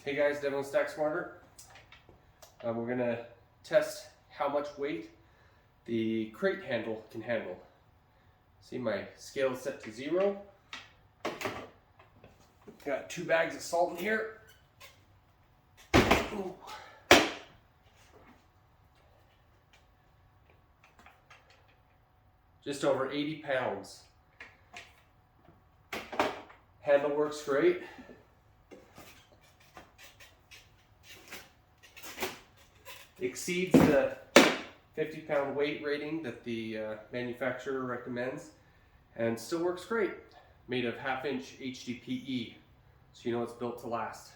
Hey guys, Devin Stack Smarter. We're gonna test how much weight the crate handle can handle. See, my scale is set to 0. Got 2 bags of salt in here. Ooh. Just over 80 pounds. Handle works great. Exceeds the 50-pound weight rating that the manufacturer recommends, and still works great. Made of 1/2-inch HDPE, so you know it's built to last.